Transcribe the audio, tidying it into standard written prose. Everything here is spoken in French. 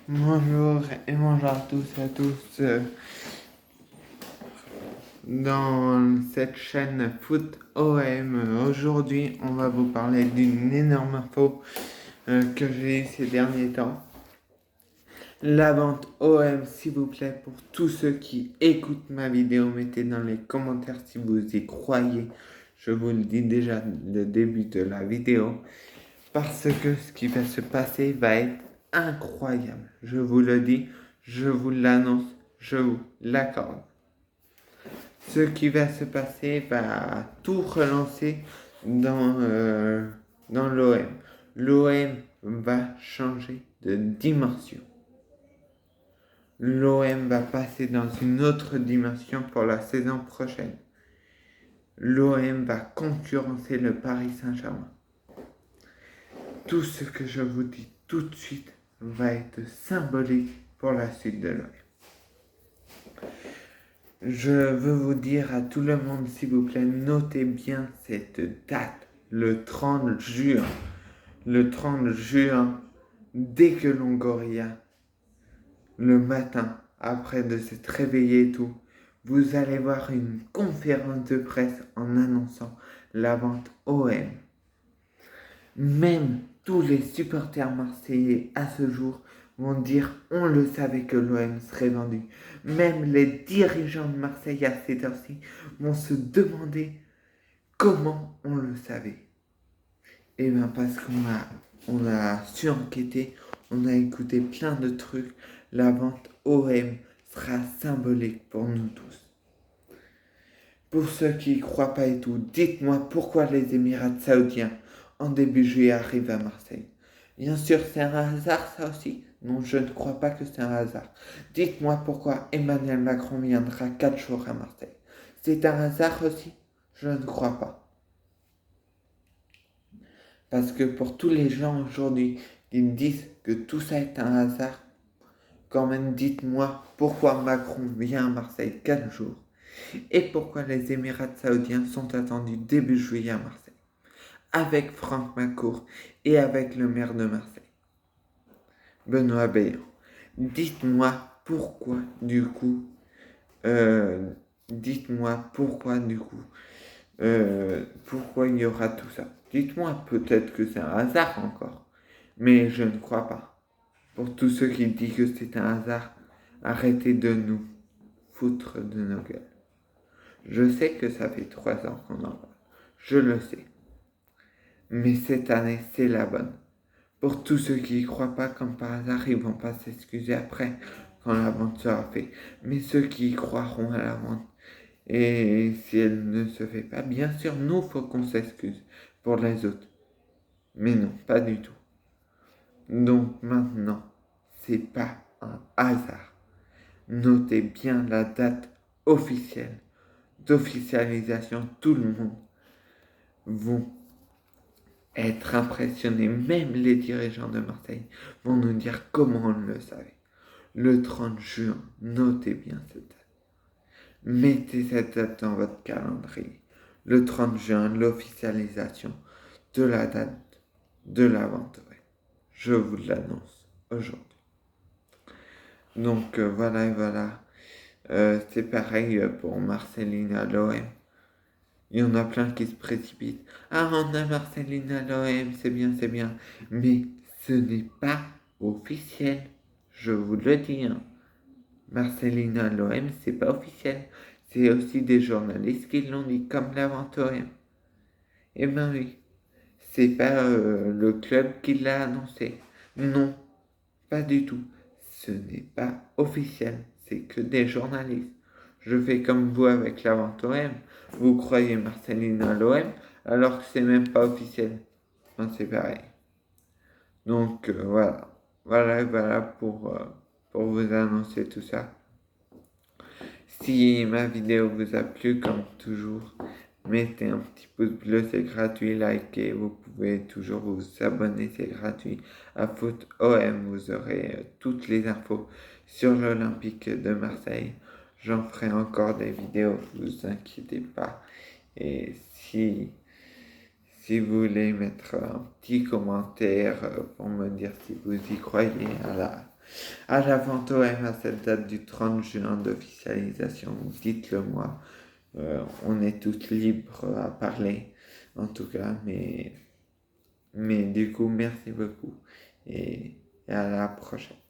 Bonjour et bonjour à tous et à tous. Dans cette chaîne Foot OM, aujourd'hui, on va vous parler d'une énorme info que j'ai eue ces derniers temps. La vente OM, s'il vous plaît, pour tous ceux qui écoutent ma vidéo, mettez dans les commentaires si vous y croyez. Je vous le dis déjà le début de la vidéo, parce que ce qui va se passer va être incroyable. Je vous le dis, je vous l'annonce, je vous l'accorde. Ce qui va se passer va tout relancer dans l'OM. L'OM va changer de dimension. L'OM va passer dans une autre dimension pour la saison prochaine. L'OM va concurrencer le Paris Saint-Germain. Tout ce que je vous dis tout de suite va être symbolique pour la suite de l'OM. Je veux vous dire à tout le monde, s'il vous plaît, notez bien cette date, le 30 juin. Le 30 juin, dès que Longoria, le matin, après de s'être réveillé et tout, vous allez voir une conférence de presse en annonçant la vente OM. Même tous les supporters marseillais à ce jour vont dire on le savait que l'OM serait vendu. Même les dirigeants de Marseille à cette heure-ci vont se demander comment on le savait. Et bien parce qu'on a su enquêter, on a écouté plein de trucs, la vente OM sera symbolique pour nous tous. Pour ceux qui y croient pas et tout, dites-moi pourquoi les Émirats saoudiens en début juillet arrivent à Marseille. Bien sûr, c'est un hasard ça aussi. Non, je ne crois pas que c'est un hasard. Dites-moi pourquoi Emmanuel Macron viendra 4 jours à Marseille. C'est un hasard aussi? Je ne crois pas. Parce que pour tous les gens aujourd'hui qui me disent que tout ça est un hasard, quand même dites-moi pourquoi Macron vient à Marseille 4 jours et pourquoi les Émirats saoudiens sont attendus début juillet à Marseille, avec Franck Macour et avec le maire de Marseille, Benoît Bayon. Dites-moi pourquoi du coup, pourquoi il y aura tout ça. Dites-moi, peut-être que c'est un hasard encore, mais je ne crois pas. Pour tous ceux qui disent que c'est un hasard, arrêtez de nous foutre de nos gueules. Je sais que ça fait 3 ans qu'on en parle, je le sais. Mais cette année, c'est la bonne. Pour tous ceux qui y croient pas, comme par hasard, ils vont pas s'excuser après, quand la vente sera faite. Mais ceux qui y croiront à la vente, et si elle ne se fait pas, bien sûr, nous, faut qu'on s'excuse pour les autres. Mais non, pas du tout. Donc maintenant, c'est pas un hasard. Notez bien la date officielle d'officialisation. Tout le monde va être impressionné. Même les dirigeants de Marseille vont nous dire comment on le savait. Le 30 juin, notez bien cette date. Mettez cette date dans votre calendrier. Le 30 juin, l'officialisation de la date de la vente. Ouais. Je vous l'annonce aujourd'hui. Donc voilà. C'est pareil pour Marceline à l'OM. Il y en a plein qui se précipitent. Ah, on a Marceline à l'OM, c'est bien, c'est bien. Mais ce n'est pas officiel. Je vous le dis. Hein. Marceline à l'OM, c'est pas officiel. C'est aussi des journalistes qui l'ont dit, comme la vente OM. Eh ben oui. C'est pas le club qui l'a annoncé. Non, pas du tout. Ce n'est pas officiel. C'est que des journalistes. Je fais comme vous avec la vente OM. Vous croyez Marceline à l'OM alors que c'est même pas officiel. Non, c'est pareil. Donc voilà. Voilà pour vous annoncer tout ça. Si ma vidéo vous a plu, comme toujours, mettez un petit pouce bleu, c'est gratuit, likez, vous pouvez toujours vous abonner, c'est gratuit. À Foot OM, vous aurez toutes les infos sur l'Olympique de Marseille. J'en ferai encore des vidéos, ne vous inquiétez pas. Et si vous voulez mettre un petit commentaire pour me dire si vous y croyez à la vente OM à cette date du 30 juin d'officialisation, dites-le moi. On est tous libres à parler, en tout cas, mais du coup, merci beaucoup et à la prochaine.